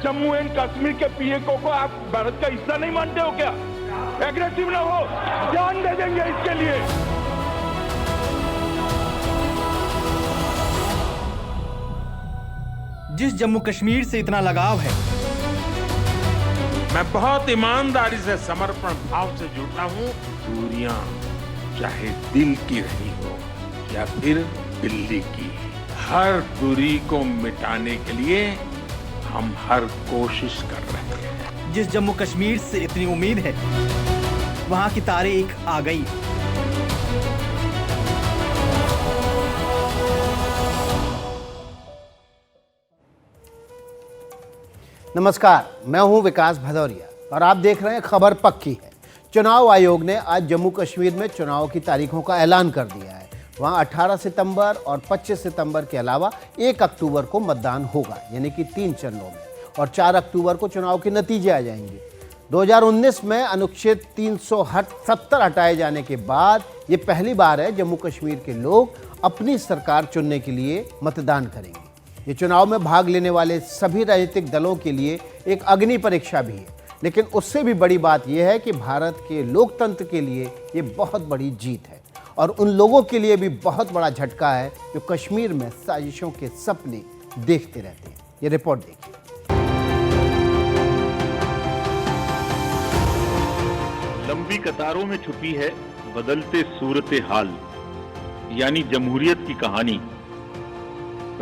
Jammu and Kashmir के पीएको को आप भारत का हिस्सा नहीं मानते हो क्या? एग्रेसिव ना हो, जान दे देंगे इसके लिए। जिस जम्मू कश्मीर से इतना लगाव है, मैं बहुत ईमानदारी से समर्पण भाव से जुड़ता हूँ। दूरियां चाहे दिल की रही हो या फिर दिल्ली की, हर दूरी को मिटाने के लिए हम हर कोशिश कर रहे हैं। जिस जम्मू कश्मीर से इतनी उम्मीद है, वहां की तारीख आ गई। नमस्कार, मैं हूं विकास भदौरिया और आप देख रहे हैं खबर पक्की है। चुनाव आयोग ने आज जम्मू कश्मीर में चुनाव की तारीखों का ऐलान कर दिया है। वहां 18 सितंबर और 25 सितंबर के अलावा 1 अक्टूबर को मतदान होगा, यानी कि 3 चरणों में, और 4 अक्टूबर को चुनाव के नतीजे आ जाएंगे। 2019 में अनुच्छेद 370 हटाए जाने के बाद ये पहली बार है जम्मू कश्मीर के लोग अपनी सरकार चुनने के लिए मतदान करेंगे। ये चुनाव में भाग लेने वाले सभी राजनीतिक दलों के लिए एक अग्नि परीक्षा भी है, लेकिन उससे भी बड़ी बात यह है कि भारत के लोकतंत्र के लिए ये बहुत बड़ी जीत है और उन लोगों के लिए भी बहुत बड़ा झटका है जो कश्मीर में साजिशों के सपने देखते रहते हैं। ये रिपोर्ट देखिए। लंबी कतारों में छुपी है बदलते सूरत हाल, यानी जमहूरियत की कहानी।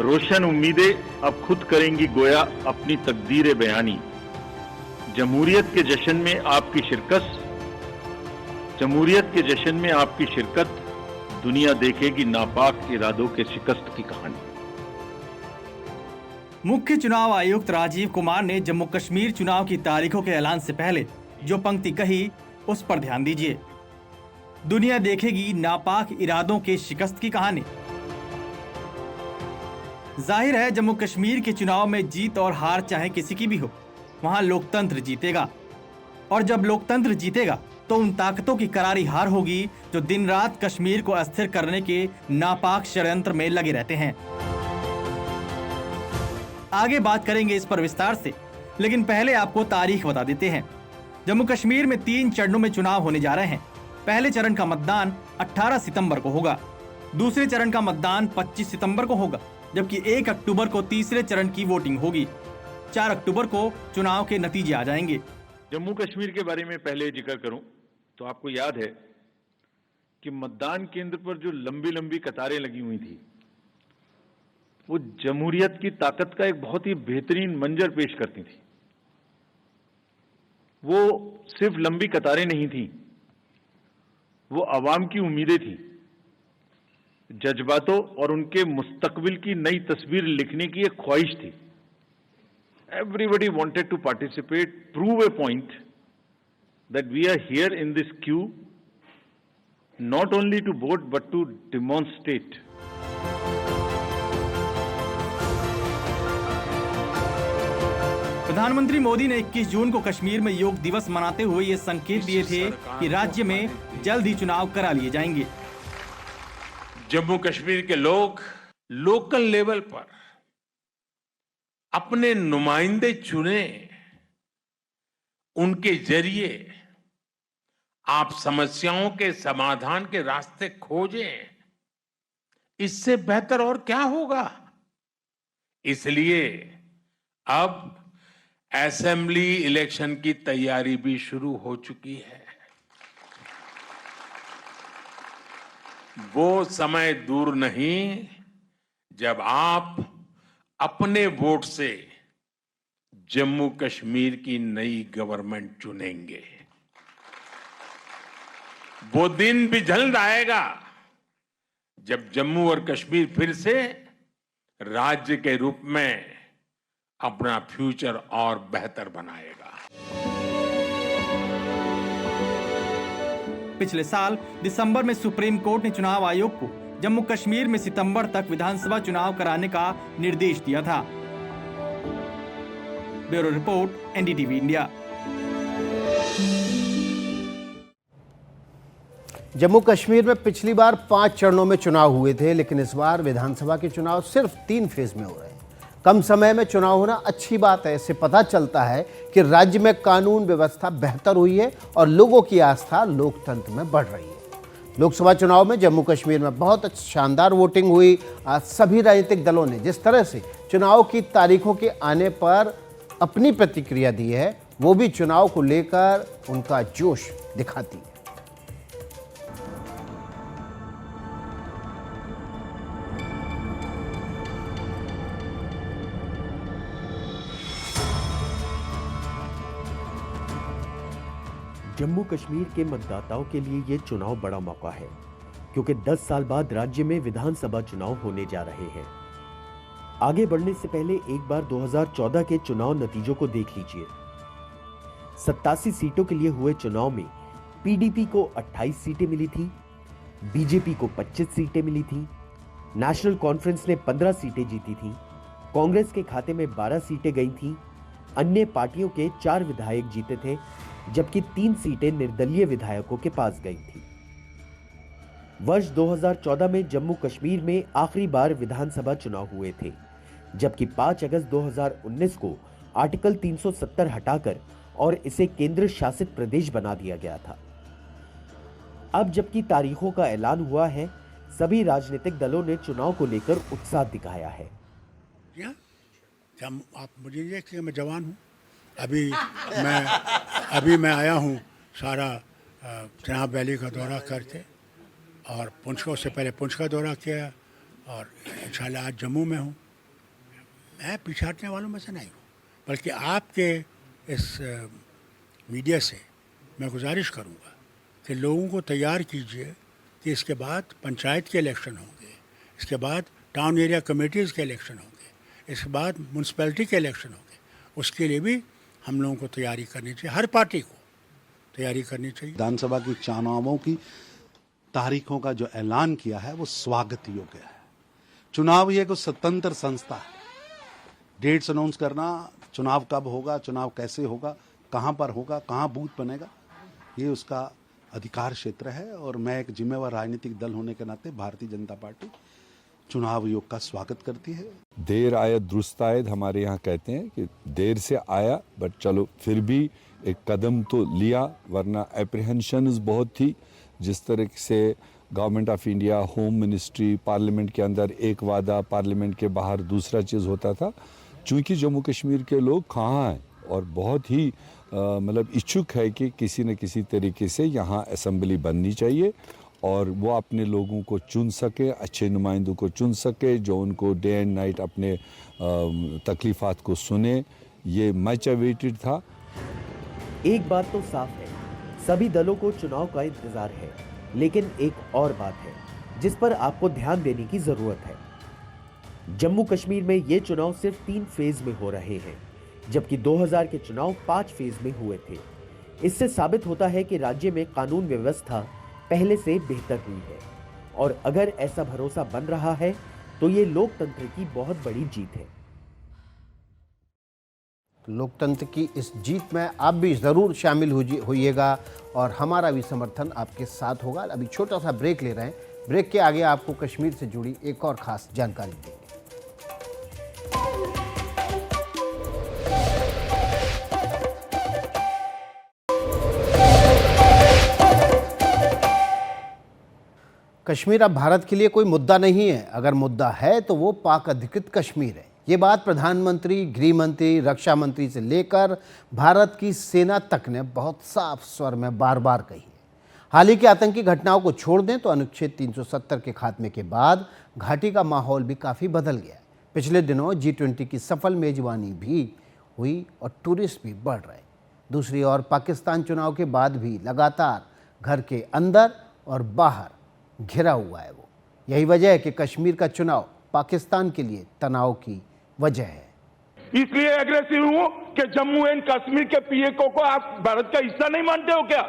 रोशन उम्मीदें अब खुद करेंगी गोया अपनी तकदीर बयानी। जमहूरियत के जश्न में आपकी शिरकत, जमहूरियत के जश्न में आपकी शिरकत, दुनिया देखेगी नापाक इरादों के शिकस्त की कहानी। मुख्य चुनाव आयुक्त राजीव कुमार ने जम्मू कश्मीर चुनाव की तारीखों के ऐलान से पहले जो पंक्ति कही, उस पर ध्यान दीजिए। दुनिया देखेगी नापाक इरादों के शिकस्त की कहानी। जाहिर है, जम्मू कश्मीर के चुनाव में जीत और हार चाहे किसी की भी हो, वहां लोकतंत्र जीतेगा। और जब लोकतंत्र जीतेगा तो उन ताकतों की करारी हार होगी जो दिन रात कश्मीर को अस्थिर करने के नापाक षड्यंत्र में लगे रहते हैं। आगे बात करेंगे इस पर विस्तार से, लेकिन पहले आपको तारीख बता देते हैं। जम्मू कश्मीर में 3 चरणों में चुनाव होने जा रहे हैं। पहले चरण का मतदान 18 सितंबर को होगा, दूसरे चरण का मतदान 25 सितंबर को होगा, जबकि 1 अक्टूबर को तीसरे चरण की वोटिंग होगी। 4 अक्टूबर को चुनाव के नतीजे आ जाएंगे। जम्मू कश्मीर के बारे में पहले जिक्र करूं तो आपको याद है कि मतदान केंद्र पर जो लंबी लंबी कतारें लगी हुई थी, वो जमहूरियत की ताकत का एक बहुत ही बेहतरीन मंजर पेश करती थी। वो सिर्फ लंबी कतारें नहीं थी, वो आवाम की उम्मीदें थी, जज्बातों और उनके मुस्तकबिल की नई तस्वीर लिखने की एक ख्वाहिश थी। Everybody wanted to participate, prove a point that we are here in this queue, not only to vote but to demonstrate. प्रधानमंत्री मोदी ने 21 जून को कश्मीर में योग दिवस मनाते हुए ये संकेत दिए थे कि राज्य में जल्द ही चुनाव करा लिए जाएंगे। जम्मू कश्मीर के लोग लोकल लेवल पर अपने नुमाइंदे चुने, उनके जरिए आप समस्याओं के समाधान के रास्ते खोजें। इससे बेहतर और क्या होगा? इसलिए अब असेंबली इलेक्शन की तैयारी भी शुरू हो चुकी है। वो समय दूर नहीं जब आप अपने वोट से जम्मू कश्मीर की नई गवर्नमेंट चुनेंगे। वो दिन भी जल्द आएगा जब जम्मू और कश्मीर फिर से राज्य के रूप में अपना फ्यूचर और बेहतर बनाएगा। पिछले साल दिसंबर में सुप्रीम कोर्ट ने चुनाव आयोग को जम्मू कश्मीर में सितंबर तक विधानसभा चुनाव कराने का निर्देश दिया था। Bureau report, NDTV India. Jammu Kashmir में पिछली बार 5 चरणों में चुनाव हुए थे, लेकिन इस बार विधानसभा के चुनाव सिर्फ 3 फेज में हो रहे हैं। कम समय में चुनाव होना अच्छी बात है। इससे पता चलता है कि राज्य में कानून व्यवस्था बेहतर हुई है और लोगों की आस्था लोकतंत्र में बढ़ रही है। लोकसभा चुनाव में जम्मू कश्मीर में बहुत शानदार वोटिंग हुई। आज सभी राजनीतिक दलों ने जिस तरह से चुनाव की तारीखों के आने पर अपनी प्रतिक्रिया दी है, वो भी चुनाव को लेकर उनका जोश दिखाती है। जम्मू कश्मीर के मतदाताओं के लिए ये चुनाव बड़ा मौका है, क्योंकि 10 साल बाद राज्य में विधानसभा चुनाव होने जा रहे हैं। आगे बढ़ने से पहले एक बार 2014 के चुनाव नतीजों को देख लीजिए। 87 सीटों के लिए हुए चुनाव में पीडीपी को 28 सीटें मिली थी, बीजेपी को 25 सीटें मिली थी, नेशनल कॉन्फ्रेंस ने 15 सीटें जीती थी, कांग्रेस के खाते में 12 सीटें गई थीं, अन्य पार्टियों के 4 विधायक जीते थे, जबकि 3 सीटें निर्दलीय विधायकों के पास गई थी। वर्ष 2014 में जम्मू कश्मीर में आखिरी बार विधानसभा चुनाव हुए थे, जबकि 5 अगस्त 2019 को आर्टिकल 370 हटाकर और इसे केंद्र शासित प्रदेश बना दिया गया था। अब जबकि तारीखों का ऐलान हुआ है, सभी राजनीतिक दलों ने चुनाव को लेकर उत्साह दिखाया है। क्या आप मुझे देखिए, मैं जवान हूँ, अभी मैं आया हूँ सारा चिनाब वैली का दौरा करके, और पुंछ को उससे पहले पुंछ का दौरा किया, और इंशाल्लाह आज जम्मू में हूँ। मैं पीछे हटने वालों में से नहीं हूँ, बल्कि आपके इस मीडिया से मैं गुजारिश करूँगा कि लोगों को तैयार कीजिए कि इसके बाद पंचायत के इलेक्शन होंगे, इसके बाद टाउन एरिया कमेटीज़ के इलेक्शन होंगे, इसके बाद म्यूनसिपैलिटी के इलेक्शन होंगे। उसके लिए भी हम लोगों को तैयारी करनी चाहिए, हर पार्टी को तैयारी करनी चाहिए। विधानसभा की चुनावों की तारीखों का जो ऐलान किया है वो स्वागत योग्य है। चुनाव ये एक स्वतंत्र संस्था है। डेट्स अनाउंस करना, चुनाव कब होगा, चुनाव कैसे होगा, कहां पर होगा, कहां बूथ बनेगा, ये उसका अधिकार क्षेत्र है। और मैं एक जिम्मेवार राजनीतिक दल होने के नाते भारतीय जनता पार्टी चुनाव आयोग का स्वागत करती है। देर आयत दुरुस्त आयत हमारे यहाँ कहते हैं कि देर से आया, बट चलो फिर भी एक कदम तो लिया, वरना एप्रीहेंशंस बहुत थी। जिस तरह से government of India, home ministry, parliament के अंदर एक वादा, पार्लियामेंट के बाहर दूसरा चीज़ होता था। चूँकि जम्मू कश्मीर के लोग कहाँ हैं और बहुत ही मतलब इच्छुक है कि किसी न किसी तरीके से यहाँ असेंबली बननी चाहिए और वो अपने लोगों को चुन सके, अच्छे नुमाइंदों को चुन सके, जो उनको डे एंड नाइट अपने तकलीफ़ात को सुने। ये मच अवेटेड था। एक बात तो साफ है, सभी दलों को चुनाव का इंतजार है, लेकिन एक और बात है जिस पर आपको ध्यान देने की जरूरत है। जम्मू कश्मीर में ये चुनाव सिर्फ 3 फेज में हो रहे हैं, जबकि 2000 के चुनाव 5 फेज में हुए थे। इससे साबित होता है कि राज्य में कानून व्यवस्था पहले से बेहतर हुई है, और अगर ऐसा भरोसा बन रहा है तो ये लोकतंत्र की बहुत बड़ी जीत है। लोकतंत्र की इस जीत में आप भी ज़रूर शामिल होइएगा और हमारा भी समर्थन आपके साथ होगा। अभी छोटा सा ब्रेक ले रहे हैं। ब्रेक के आगे आपको कश्मीर से जुड़ी एक और खास जानकारी देंगे। कश्मीर अब भारत के लिए कोई मुद्दा नहीं है। अगर मुद्दा है तो वो पाक अधिकृत कश्मीर है। ये बात प्रधानमंत्री, गृह मंत्री, रक्षा मंत्री से लेकर भारत की सेना तक ने बहुत साफ स्वर में बार बार कही है। हाल ही की आतंकी घटनाओं को छोड़ दें तो अनुच्छेद 370 के खात्मे के बाद घाटी का माहौल भी काफ़ी बदल गया है। पिछले दिनों G20 की सफल मेजबानी भी हुई और टूरिस्ट भी बढ़ रहे। दूसरी ओर पाकिस्तान चुनाव के बाद भी लगातार घर के अंदर और बाहर घिरा हुआ है। वो यही वजह है कि कश्मीर का चुनाव पाकिस्तान के लिए तनाव की वजह है। इसलिए एग्रेसिव हूं कि जम्मू एंड कश्मीर के पीएको को आप भारत का हिस्सा नहीं मानते हो क्या?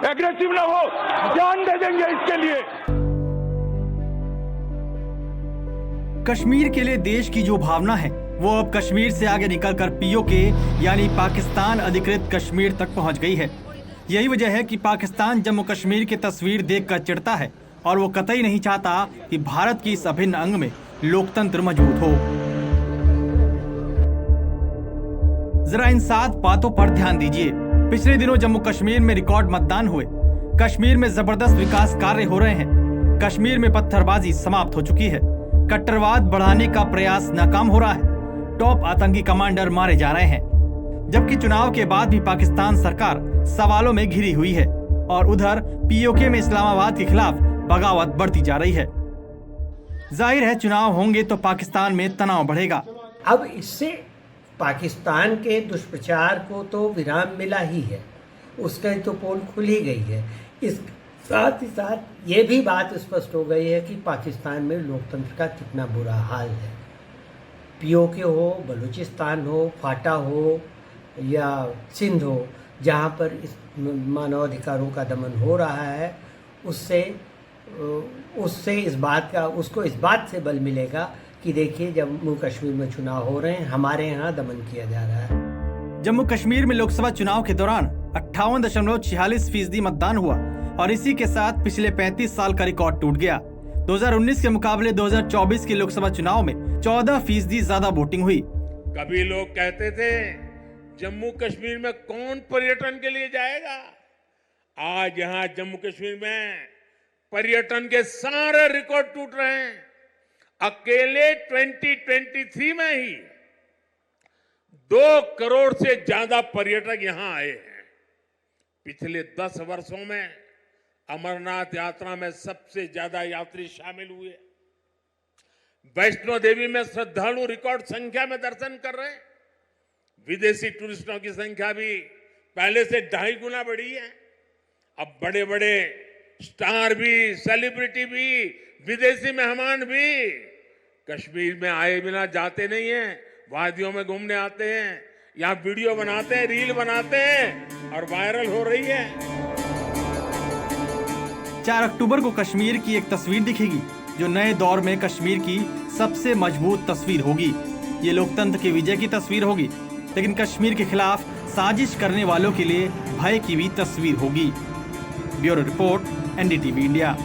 एग्रेसिव ना हो, जान दे देंगे इसके लिए। कश्मीर के लिए देश की जो भावना है वो अब कश्मीर से आगे निकलकर पीओके यानी पाकिस्तान अधिकृत कश्मीर तक पहुंच गई है। यही वजह है कि पाकिस्तान जम्मू कश्मीर की तस्वीर देखकर चिढ़ता है और वो कतई नहीं चाहता कि भारत की इस अभिन्न अंग में लोकतंत्र मौजूद हो। जरा इन 7 बातों पर ध्यान दीजिए। पिछले दिनों जम्मू कश्मीर में रिकॉर्ड मतदान हुए। कश्मीर में जबरदस्त विकास कार्य हो रहे हैं। कश्मीर में पत्थरबाजी समाप्त हो चुकी है। कट्टरवाद बढ़ाने का प्रयास नाकाम हो रहा है। टॉप आतंकी कमांडर मारे जा रहे हैं। जबकि चुनाव के बाद भी पाकिस्तान सरकार सवालों में घिरी हुई है और उधर पीओके में इस्लामाबाद के खिलाफ बगावत बढ़ती जा रही है। जाहिर है चुनाव होंगे तो पाकिस्तान में तनाव बढ़ेगा। अब इससे पाकिस्तान के दुष्प्रचार को तो विराम मिला ही है, उसका तो पोल खुल ही गई है। इस साथ ही साथ ये भी बात स्पष्ट हो गई है कि पाकिस्तान में लोकतंत्र का कितना बुरा हाल है। पीओके हो, बलूचिस्तान हो, फाटा हो या सिंध हो, जहाँ पर इस मानवाधिकारों का दमन हो रहा है, उससे इस बात से बल मिलेगा कि देखिए जम्मू कश्मीर में चुनाव हो रहे हैं, हमारे यहाँ दमन किया जा रहा है। जम्मू कश्मीर में लोकसभा चुनाव के दौरान 58.46% मतदान हुआ और इसी के साथ पिछले 35 साल का रिकॉर्ड टूट गया। 2019 के मुकाबले 2024 के लोकसभा चुनाव में 14% ज्यादा वोटिंग हुई। कभी लोग कहते थे जम्मू कश्मीर में कौन पर्यटन के लिए जाएगा। आज यहाँ जम्मू कश्मीर में पर्यटन के सारे रिकॉर्ड टूट रहे हैं। अकेले 2023 में ही 2 करोड़ से ज्यादा पर्यटक यहां आए हैं। पिछले 10 वर्षों में अमरनाथ यात्रा में सबसे ज्यादा यात्री शामिल हुए। वैष्णो देवी में श्रद्धालु रिकॉर्ड संख्या में दर्शन कर रहे हैं। विदेशी टूरिस्टों की संख्या भी पहले से 2.5 गुना बढ़ी है। अब बड़े बड़े स्टार भी, सेलिब्रिटी भी, विदेशी मेहमान भी कश्मीर में आए बिना जाते नहीं हैं। वादियों में घूमने आते हैं, यहाँ वीडियो बनाते हैं, रील बनाते हैं और वायरल हो रही है। 4 अक्टूबर को कश्मीर की एक तस्वीर दिखेगी जो नए दौर में कश्मीर की सबसे मजबूत तस्वीर होगी। ये लोकतंत्र की विजय की तस्वीर होगी, लेकिन कश्मीर के खिलाफ साजिश करने वालों के लिए भय की भी तस्वीर होगी। Bureau report, NDTV India.